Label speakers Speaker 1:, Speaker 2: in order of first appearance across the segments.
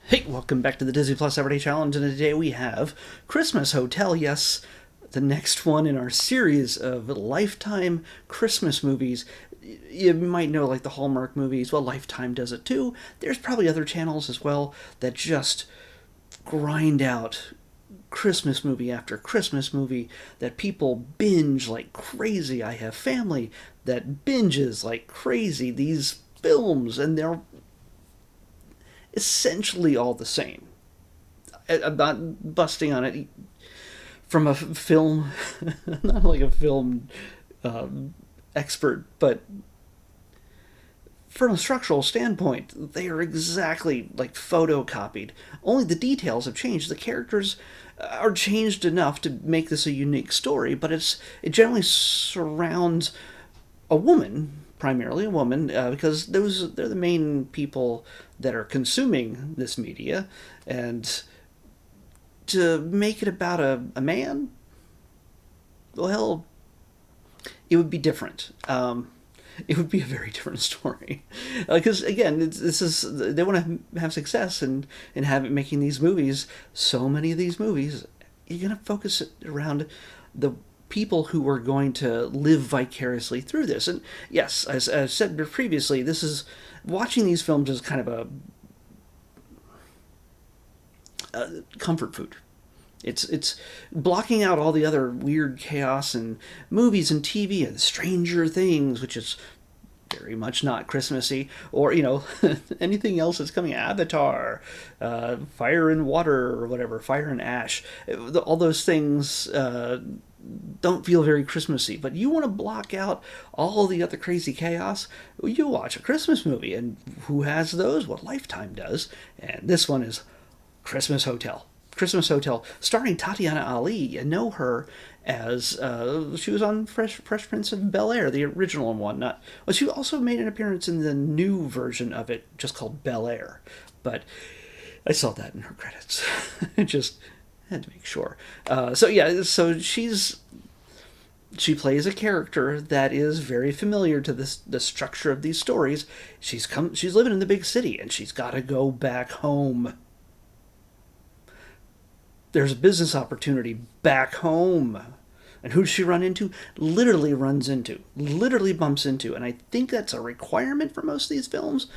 Speaker 1: Hey, welcome back to the Disney Plus Everyday Challenge, and today we have Christmas Hotel. Yes, the next one in our series of Lifetime Christmas movies. You might know, like the Hallmark movies. Well, Lifetime does it too. There's probably other channels as well that just grind out Christmas movie after Christmas movie that people binge like crazy. I have family that binges like crazy these films, and they're essentially all the same. I'm not busting on it from a film, not like a film expert, but from a structural standpoint, they are exactly like photocopied. Only the details have changed. The characters are changed enough to make this a unique story, but it generally surrounds a woman, primarily a woman, because they're the main people that are consuming this media, and to make it about a man, well, it would be different. It would be a very different story, because again, this is they want to have success and have it making these movies. So many of these movies, you're gonna focus it around the people who are going to live vicariously through this. And yes, as I said previously, this is watching these films is kind of a comfort food. It's blocking out all the other weird chaos and movies and TV and Stranger Things, which is very much not Christmassy, or anything else that's coming. Avatar, Fire and Water, or whatever, Fire and Ash. All those things don't feel very Christmassy. But you want to block out all the other crazy chaos, you watch a Christmas movie, and who has those? Well, Lifetime does, and this one is Christmas Hotel. Christmas Hotel, starring Tatiana Ali. You know her as she was on Fresh Prince of Bel Air, the original one. Not well. She also made an appearance in the new version of it, just called Bel Air. But I saw that in her credits. I just had to make sure. So she plays a character that is very familiar to the structure of these stories. She's living in the big city, and she's got to go back home. There's a business opportunity back home. And who does she run into? Literally bumps into. And I think that's a requirement for most of these films.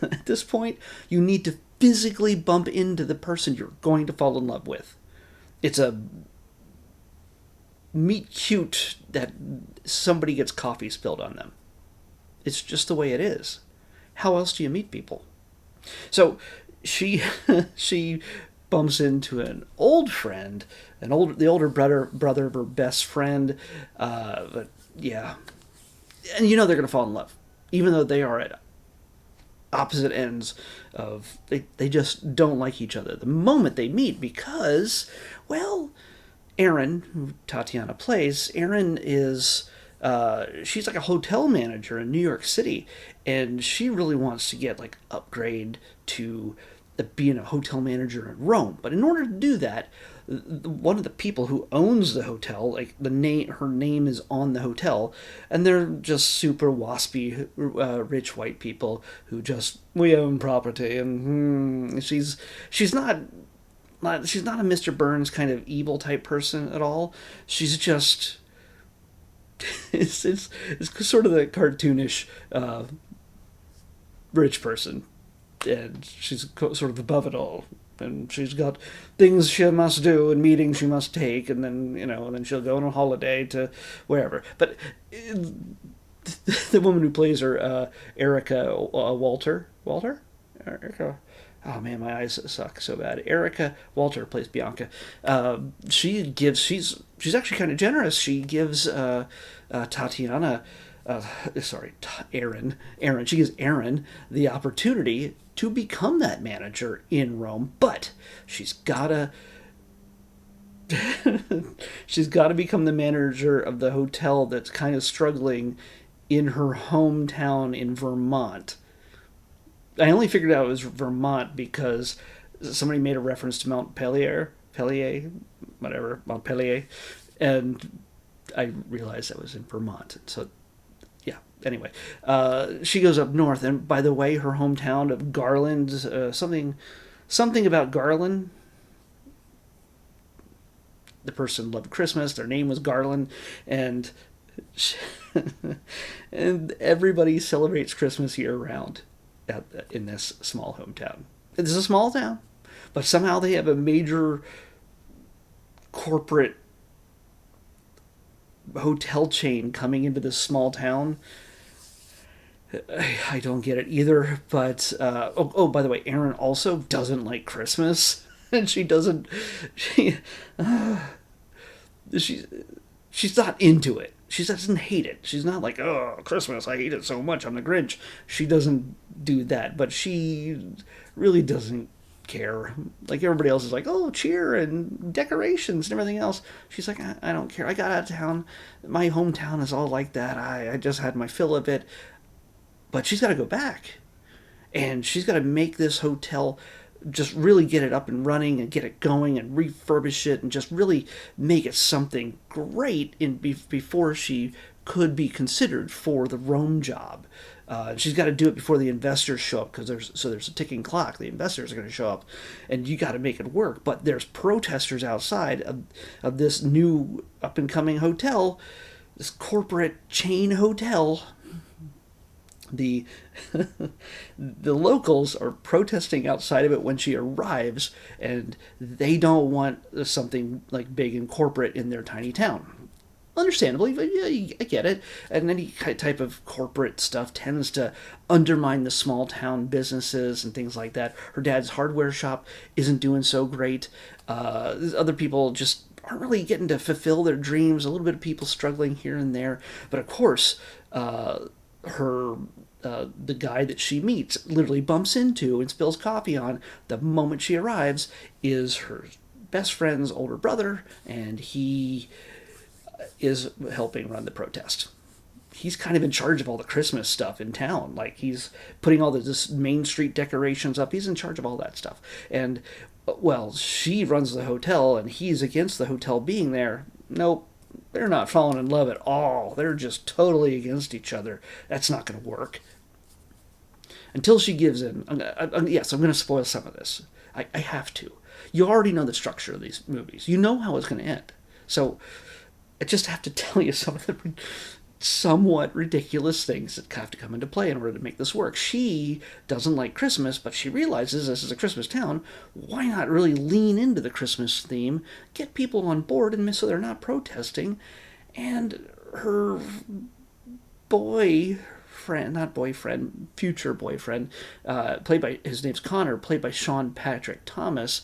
Speaker 1: At this point, you need to physically bump into the person you're going to fall in love with. It's a meet cute that somebody gets coffee spilled on them. It's just the way it is. How else do you meet people? So she she bumps into an old friend, the older brother of her best friend. But yeah, and they're gonna fall in love, even though they are at opposite ends of they just don't like each other the moment they meet, because well, Erin, who Tatiana plays, Erin is she's like a hotel manager in New York City, and she really wants to get like upgrade to being a hotel manager in Rome. But in order to do that, one of the people who owns the hotel, like her name is on the hotel, and they're just super waspy, rich white people who just we own property, and she's not she's not a Mr. Burns kind of evil type person at all. She's just it's sort of the cartoonish rich person, and she's sort of above it all. And she's got things she must do and meetings she must take, and then and then she'll go on a holiday to wherever. But the woman who plays her, Erica Walter, Erica. Oh man, my eyes suck so bad. Erica Walter plays Bianca. She's actually kind of generous. She gives Tatiana, Erin. She gives Erin the opportunity to become that manager in Rome, but she's gotta become the manager of the hotel that's kind of struggling in her hometown in Vermont. I only figured out it was Vermont because somebody made a reference to Montpelier, Montpelier, and I realized that was in Vermont. So yeah, anyway, she goes up north, and by the way, her hometown of Garland, something Something about Garland. The person loved Christmas. Their name was Garland, and and everybody celebrates Christmas year round in this small hometown. It's a small town, but somehow they have a major corporate hotel chain coming into this small town. I don't get it either. But by the way, Erin also doesn't like Christmas, and she doesn't. She she's not into it. She doesn't hate it. She's not like, oh, Christmas, I hate it so much, I'm the Grinch. She doesn't do that, but she really doesn't care. Like everybody else is like, oh, cheer and decorations and everything else. She's like, I don't care. I got out of town. My hometown is all like that. I just had my fill of it. But she's got to go back. And she's got to make this hotel, just really get it up and running and get it going and refurbish it and just really make it something great before she could be considered for the Rome job. She's got to do it before the investors show up, because there's a ticking clock. The investors are going to show up, and you got to make it work. But there's protesters outside of this new up and coming hotel, this corporate chain hotel. The the locals are protesting outside of it when she arrives, and they don't want something like big and corporate in their tiny town. Understandably, but yeah, I get it. And any type of corporate stuff tends to undermine the small town businesses and things like that. Her dad's hardware shop isn't doing so great. Other people just aren't really getting to fulfill their dreams. A little bit of people struggling here and there. But of course, the guy that she meets literally bumps into and spills coffee on the moment she arrives is her best friend's older brother, and he is helping run the protest. He's kind of in charge of all the Christmas stuff in town. Like, he's putting all this Main Street decorations up. He's in charge of all that stuff. And, well, she runs the hotel, and he's against the hotel being there. Nope. They're not falling in love at all. They're just totally against each other. That's not going to work. Until she gives in. Yes, I'm going to spoil some of this. I have to. You already know the structure of these movies. You know how it's going to end. So I just have to tell you some of the somewhat ridiculous things that have to come into play in order to make this work. She doesn't like Christmas, but she realizes this is a Christmas town. Why not really lean into the Christmas theme, get people on board, and so they're not protesting? And her future boyfriend, his name's Connor, played by Sean Patrick Thomas.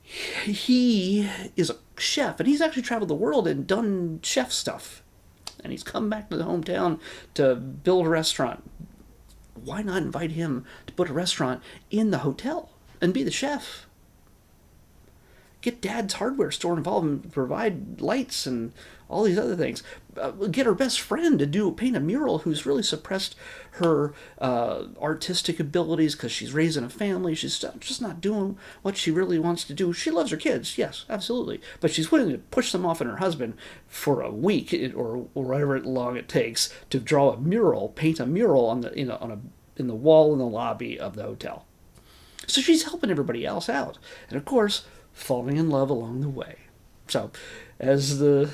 Speaker 1: He is a chef, and he's actually traveled the world and done chef stuff. And he's come back to the hometown to build a restaurant. Why not invite him to put a restaurant in the hotel and be the chef? Get Dad's hardware store involved and provide lights and all these other things. Get her best friend to paint a mural who's really suppressed her artistic abilities because she's raising a family. She's just not doing what she really wants to do. She loves her kids, yes, absolutely. But she's willing to push them off on her husband for a week or whatever long it takes to draw a mural, paint a mural on in the wall in the lobby of the hotel. So she's helping everybody else out. And of course, falling in love along the way. So, as the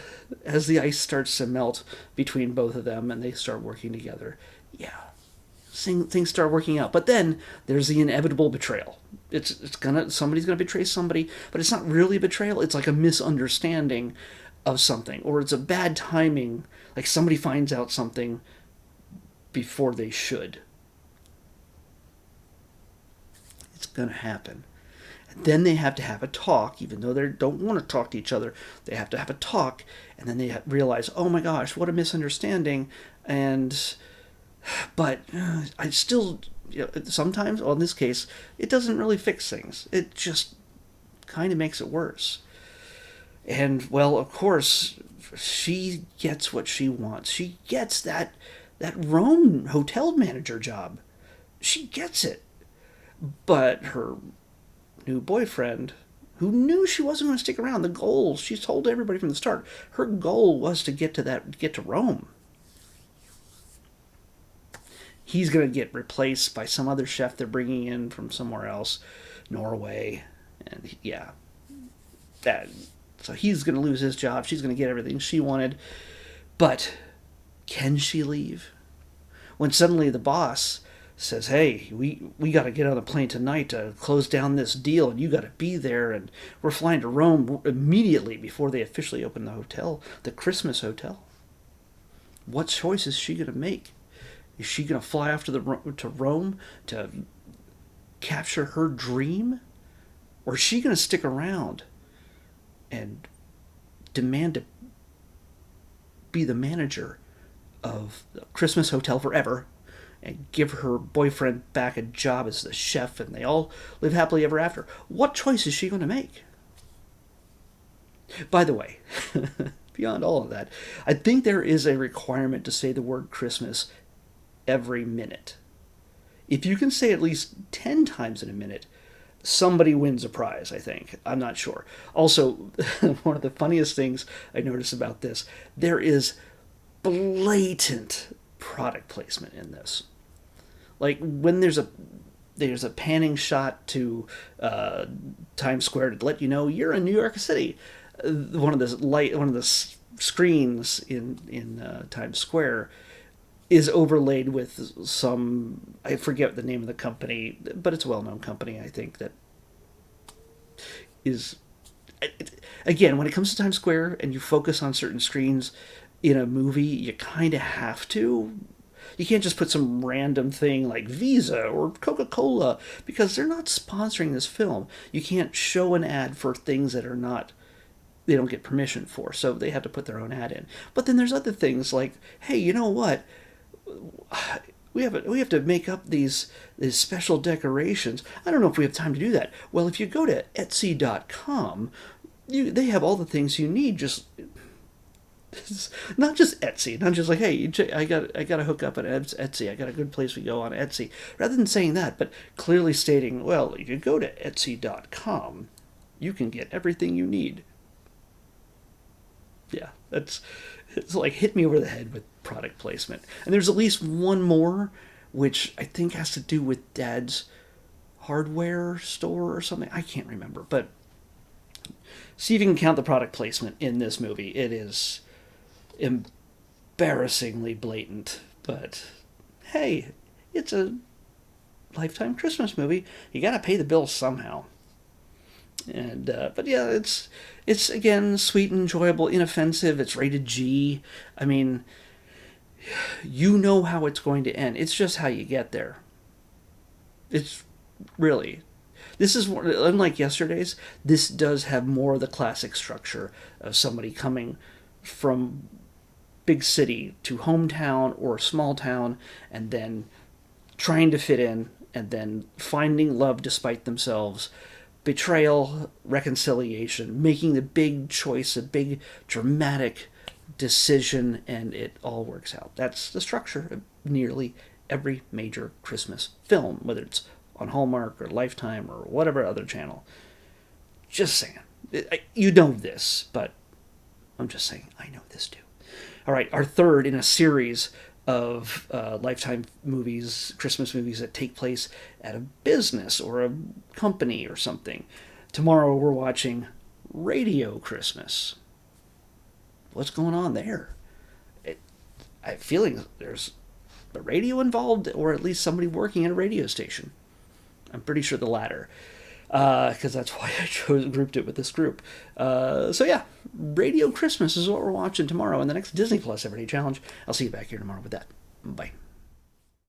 Speaker 1: ice starts to melt between both of them and they start working together, yeah, things start working out. But then there's the inevitable betrayal. Somebody's gonna betray somebody, but it's not really a betrayal. It's like a misunderstanding of something, or it's a bad timing. Like somebody finds out something before they should. It's gonna happen. Then they have to have a talk, even though they don't want to talk to each other. They have to have a talk, and then they realize, oh my gosh, what a misunderstanding. But I still, sometimes, well, in this case, it doesn't really fix things. It just kind of makes it worse. And, well, of course, she gets what she wants. She gets that Rome hotel manager job. She gets it. But her new boyfriend, who knew she wasn't going to stick around, the goal, she told everybody from the start, her goal was to get to Rome. He's going to get replaced by some other chef they're bringing in from somewhere else, Norway. And yeah, that. So he's going to lose his job. She's going to get everything she wanted. But can she leave? When suddenly the boss says, hey, we got to get on the plane tonight to close down this deal, and you got to be there, and we're flying to Rome immediately before they officially open the hotel, the Christmas hotel. What choice is she going to make? Is she going to fly off to Rome to capture her dream? Or is she going to stick around and demand to be the manager of the Christmas hotel forever and give her boyfriend back a job as the chef, and they all live happily ever after? What choice is she going to make? By the way, beyond all of that, I think there is a requirement to say the word Christmas every minute. If you can say at least 10 times in a minute, somebody wins a prize, I think. I'm not sure. Also, one of the funniest things I noticed about this, there is blatant product placement in this. Like when there's a panning shot to Times Square to let you know you're in New York City. One of the screens in Times Square is overlaid with some, I forget the name of the company, but it's a well-known company, I think, that is, again, when it comes to Times Square and you focus on certain screens in a movie, you kind of have to. You can't just put some random thing like Visa or Coca-Cola, because they're not sponsoring this film. You can't show an ad for things that are not, they don't get permission for, so they have to put their own ad in. But then there's other things like, hey, you know what? We have to make up these special decorations. I don't know if we have time to do that. Well, if you go to Etsy.com, they have all the things you need. Just not just Etsy, not just like, hey, I got to hook up on Etsy. I got a good place we go on Etsy. Rather than saying that, but clearly stating, well, if you go to Etsy.com, you can get everything you need. Yeah, it's like hit me over the head with product placement. And there's at least one more, which I think has to do with Dad's hardware store or something. I can't remember, but see if you can count the product placement in this movie. It is embarrassingly blatant, but hey, it's a Lifetime Christmas movie. You got to pay the bills somehow. And but yeah, it's again sweet and enjoyable, inoffensive. It's rated G. I mean, you know how it's going to end. It's just how you get there. It's really, this is unlike yesterday's. This does have more of the classic structure of somebody coming from big city to hometown or small town, and then trying to fit in, and then finding love despite themselves. Betrayal, reconciliation, making the big choice, a big dramatic decision, and it all works out. That's the structure of nearly every major Christmas film, whether it's on Hallmark or Lifetime or whatever other channel. Just saying. You know this, but I'm just saying I know this too. All right, our third in a series of Lifetime movies, Christmas movies that take place at a business or a company or something. Tomorrow we're watching Radio Christmas. What's going on there? I'm feeling there's the radio involved, or at least somebody working at a radio station. I'm pretty sure the latter, because that's why I grouped it with this group. So yeah, Radio Christmas is what we're watching tomorrow in the next Disney Plus Everyday Challenge. I'll see you back here tomorrow with that. Bye.